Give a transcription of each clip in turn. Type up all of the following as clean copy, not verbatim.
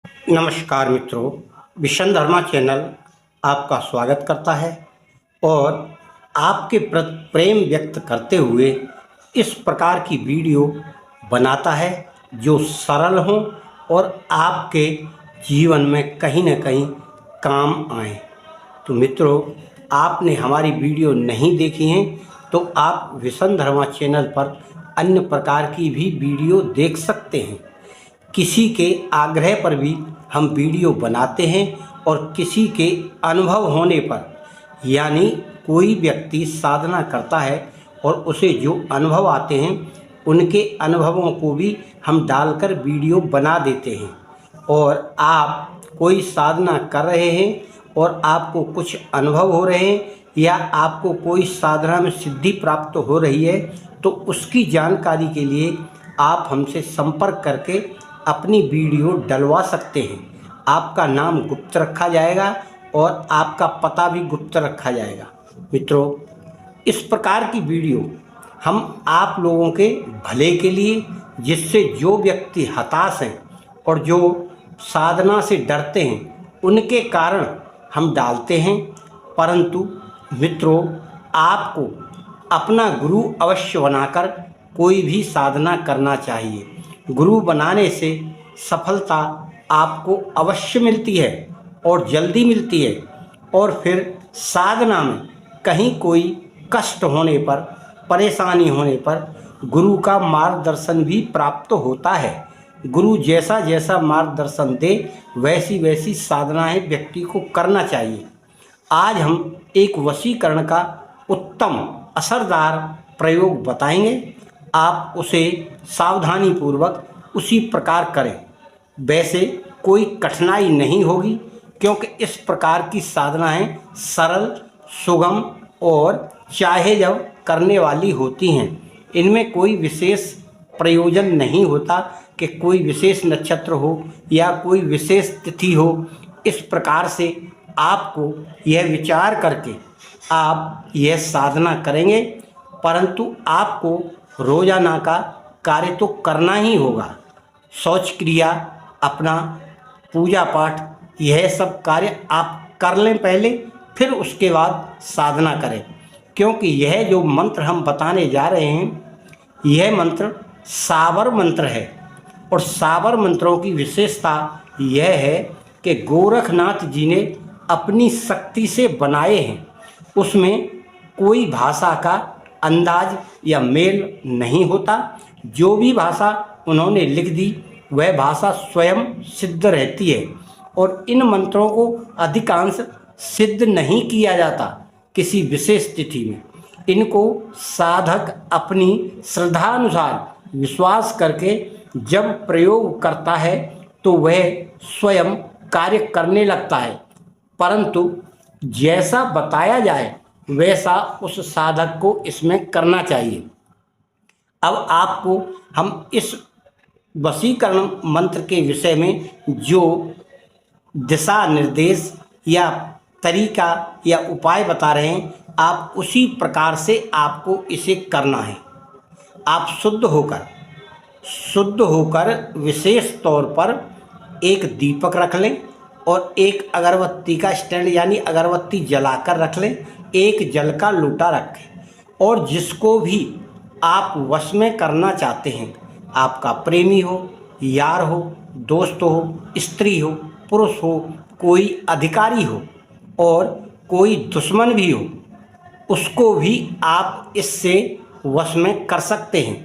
नमस्कार मित्रों, विषंधर्मा चैनल आपका स्वागत करता है और आपके प्रति प्रेम व्यक्त करते हुए इस प्रकार की वीडियो बनाता है जो सरल हो और आपके जीवन में कहीं न कहीं काम आए। तो मित्रों, आपने हमारी वीडियो नहीं देखी हैं तो आप विषंधर्मा चैनल पर अन्य प्रकार की भी वीडियो देख सकते हैं। किसी के आग्रह पर भी हम वीडियो बनाते हैं और किसी के अनुभव होने पर, यानी कोई व्यक्ति साधना करता है और उसे जो अनुभव आते हैं उनके अनुभवों को भी हम डालकर वीडियो बना देते हैं। और आप कोई साधना कर रहे हैं और आपको कुछ अनुभव हो रहे हैं या आपको कोई साधना में सिद्धि प्राप्त हो रही है तो उसकी जानकारी के लिए आप हमसे संपर्क करके अपनी वीडियो डलवा सकते हैं। आपका नाम गुप्त रखा जाएगा और आपका पता भी गुप्त रखा जाएगा। मित्रों, इस प्रकार की वीडियो हम आप लोगों के भले के लिए, जिससे जो व्यक्ति हताश हैं और जो साधना से डरते हैं उनके कारण हम डालते हैं। परंतु मित्रों, आपको अपना गुरु अवश्य बनाकर कोई भी साधना करना चाहिए। गुरु बनाने से सफलता आपको अवश्य मिलती है और जल्दी मिलती है। और फिर साधना में कहीं कोई कष्ट होने पर, परेशानी होने पर गुरु का मार्गदर्शन भी प्राप्त होता है। गुरु जैसा जैसा मार्गदर्शन दे वैसी वैसी साधनाएं व्यक्ति को करना चाहिए। आज हम एक वशीकरण का उत्तम असरदार प्रयोग बताएंगे। आप उसे सावधानी पूर्वक उसी प्रकार करें। वैसे कोई कठिनाई नहीं होगी क्योंकि इस प्रकार की साधनाएं सरल, सुगम और चाहे जब करने वाली होती हैं। इनमें कोई विशेष प्रयोजन नहीं होता कि कोई विशेष नक्षत्र हो या कोई विशेष तिथि हो। इस प्रकार से आपको यह विचार करके आप यह साधना करेंगे, परंतु आपको रोजाना का कार्य तो करना ही होगा। शौच क्रिया, अपना पूजा पाठ, यह सब कार्य आप कर लें पहले, फिर उसके बाद साधना करें। क्योंकि यह जो मंत्र हम बताने जा रहे हैं यह मंत्र साबर मंत्र है। और साबर मंत्रों की विशेषता यह है कि गोरखनाथ जी ने अपनी शक्ति से बनाए हैं। उसमें कोई भाषा का अंदाज या मेल नहीं होता। जो भी भाषा उन्होंने लिख दी वह भाषा स्वयं सिद्ध रहती है। और इन मंत्रों को अधिकांश सिद्ध नहीं किया जाता किसी विशेष तिथि में। इनको साधक अपनी श्रद्धानुसार विश्वास करके जब प्रयोग करता है तो वह स्वयं कार्य करने लगता है। परंतु जैसा बताया जाए वैसा उस साधक को इसमें करना चाहिए। अब आपको हम इस वशीकरण मंत्र के विषय में जो दिशा निर्देश या तरीका या उपाय बता रहे हैं, आप उसी प्रकार से आपको इसे करना है। आप शुद्ध होकर विशेष तौर पर एक दीपक रख लें और एक अगरबत्ती का स्टैंड यानी अगरबत्ती जलाकर रख लें। एक जल का लोटा रखें और जिसको भी आप वश में करना चाहते हैं, आपका प्रेमी हो, यार हो, दोस्त हो, स्त्री हो, पुरुष हो, कोई अधिकारी हो और कोई दुश्मन भी हो, उसको भी आप इससे वश में कर सकते हैं।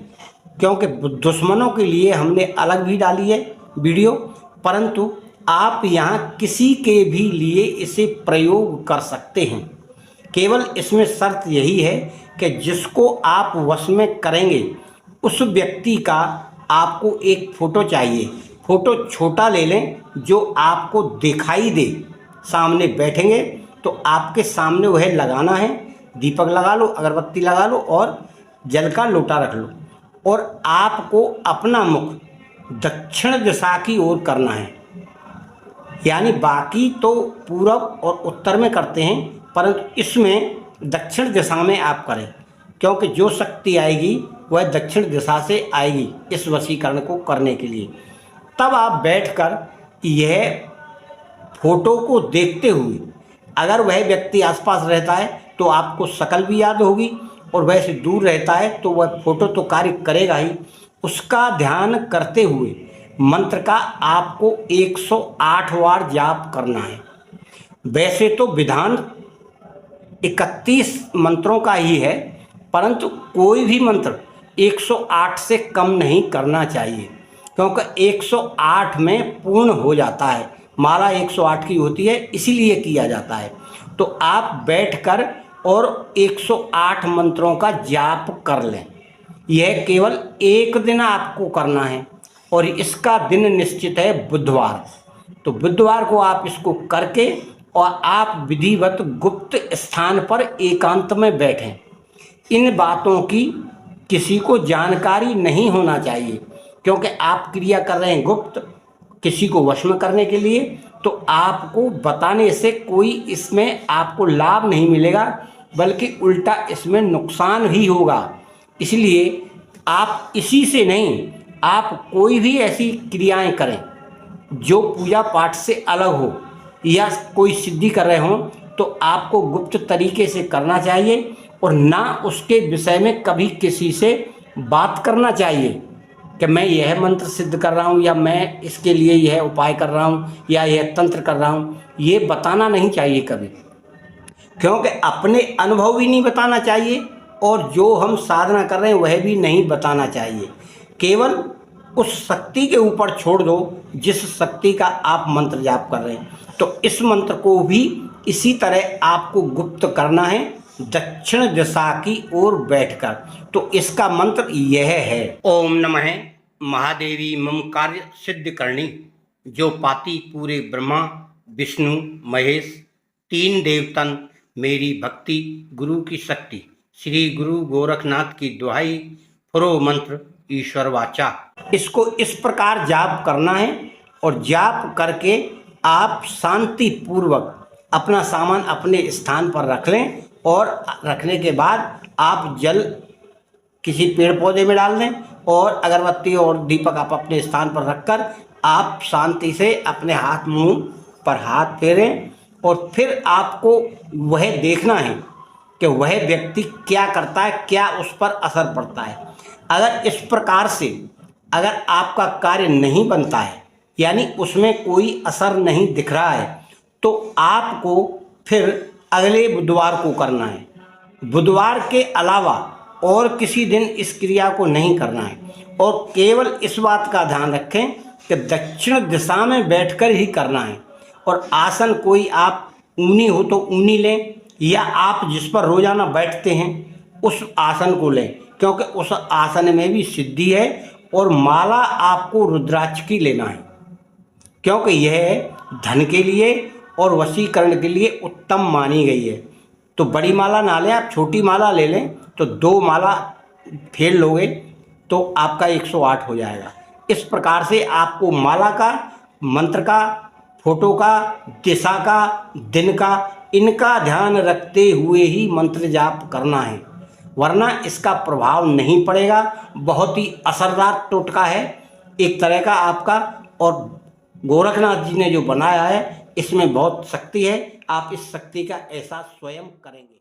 क्योंकि दुश्मनों के लिए हमने अलग भी डाली है वीडियो, परंतु आप यहाँ किसी के भी लिए इसे प्रयोग कर सकते हैं। केवल इसमें शर्त यही है कि जिसको आप वश में करेंगे उस व्यक्ति का आपको एक फ़ोटो चाहिए। फ़ोटो छोटा ले लें जो आपको दिखाई दे। सामने बैठेंगे तो आपके सामने वह लगाना है। दीपक लगा लो, अगरबत्ती लगा लो और जल का लोटा रख लो। और आपको अपना मुख दक्षिण दिशा की ओर करना है। यानी बाकी तो पूरब और उत्तर में करते हैं, परंतु इसमें दक्षिण दिशा में आप करें। क्योंकि जो शक्ति आएगी वह दक्षिण दिशा से आएगी इस वशीकरण को करने के लिए। तब आप बैठकर यह फोटो को देखते हुए अगर वह व्यक्ति आसपास रहता है तो आपको शक्ल भी याद होगी, और वैसे दूर रहता है तो वह फोटो तो कार्य करेगा ही। उसका ध्यान करते हुए मंत्र का आपको 108 बार जाप करना है। वैसे तो विधान 31 मंत्रों का ही है, परंतु कोई भी मंत्र 108 से कम नहीं करना चाहिए, क्योंकि 108 में पूर्ण हो जाता है। माला 108 की होती है, इसीलिए किया जाता है। तो आप बैठकर और 108 मंत्रों का जाप कर लें। यह केवल एक दिन आपको करना है, और इसका दिन निश्चित है बुधवार। तो बुधवार को आप इसको करके और आप विधिवत गुप्त स्थान पर एकांत में बैठें। इन बातों की किसी को जानकारी नहीं होना चाहिए, क्योंकि आप क्रिया कर रहे हैं गुप्त, किसी को वश में करने के लिए। तो आपको बताने से कोई इसमें आपको लाभ नहीं मिलेगा, बल्कि उल्टा इसमें नुकसान ही होगा। इसलिए आप इसी से नहीं, आप कोई भी ऐसी क्रियाएं करें जो पूजा पाठ से अलग हो या कोई सिद्धि कर रहे हों, तो आपको गुप्त तरीके से करना चाहिए, और ना उसके विषय में कभी किसी से बात करना चाहिए कि मैं यह मंत्र सिद्ध कर रहा हूँ, या मैं इसके लिए यह उपाय कर रहा हूँ, या यह तंत्र कर रहा हूँ। ये बताना नहीं चाहिए कभी, क्योंकि अपने अनुभव भी नहीं बताना चाहिए, और जो हम साधना कर रहे हैं वह भी नहीं बताना चाहिए। केवल उस शक्ति के ऊपर छोड़ दो जिस शक्ति का आप मंत्र जाप कर रहे हैं। तो इस मंत्र को भी इसी तरह आपको गुप्त करना है, दक्षिण दिशा की ओर बैठकर। तो इसका मंत्र यह है, ओम नमः महादेवी मम कार्य सिद्ध करणी, जो पाती पूरे ब्रह्मा विष्णु महेश, तीन देवतन मेरी भक्ति गुरु की शक्ति, श्री गुरु गोरखनाथ की दुहाई, फुरो मंत्र ईश्वर वाचा। इसको इस प्रकार जाप करना है, और जाप करके आप शांति पूर्वक अपना सामान अपने स्थान पर रख लें, और रखने के बाद आप जल किसी पेड़ पौधे में डाल दें, और अगरबत्ती और दीपक आप अपने स्थान पर रखकर आप शांति से अपने हाथ मुंह पर हाथ फेरें। और फिर आपको वह देखना है कि वह व्यक्ति क्या करता है, क्या उस पर असर पड़ता है। अगर इस प्रकार से अगर आपका कार्य नहीं बनता है, यानी उसमें कोई असर नहीं दिख रहा है, तो आपको फिर अगले बुधवार को करना है। बुधवार के अलावा और किसी दिन इस क्रिया को नहीं करना है, और केवल इस बात का ध्यान रखें कि दक्षिण दिशा में बैठकर ही करना है। और आसन कोई आप ऊनी हो तो ऊनी लें, या आप जिस पर रोजाना बैठते हैं उस आसन को लें, क्योंकि उस आसन में भी सिद्धि है। और माला आपको रुद्राक्ष की लेना है, क्योंकि यह धन के लिए और वशीकरण के लिए उत्तम मानी गई है। तो बड़ी माला ना लें, आप छोटी माला ले लें, तो 2 माला फेर लोगे तो आपका 108 हो जाएगा। इस प्रकार से आपको माला का, मंत्र का, फोटो का, दिशा का, दिन का, इनका ध्यान रखते हुए ही मंत्र जाप करना है, वरना इसका प्रभाव नहीं पड़ेगा। बहुत ही असरदार टोटका है एक तरह का आपका, और गोरखनाथ जी ने जो बनाया है इसमें बहुत शक्ति है। आप इस शक्ति का एहसास स्वयं करेंगे।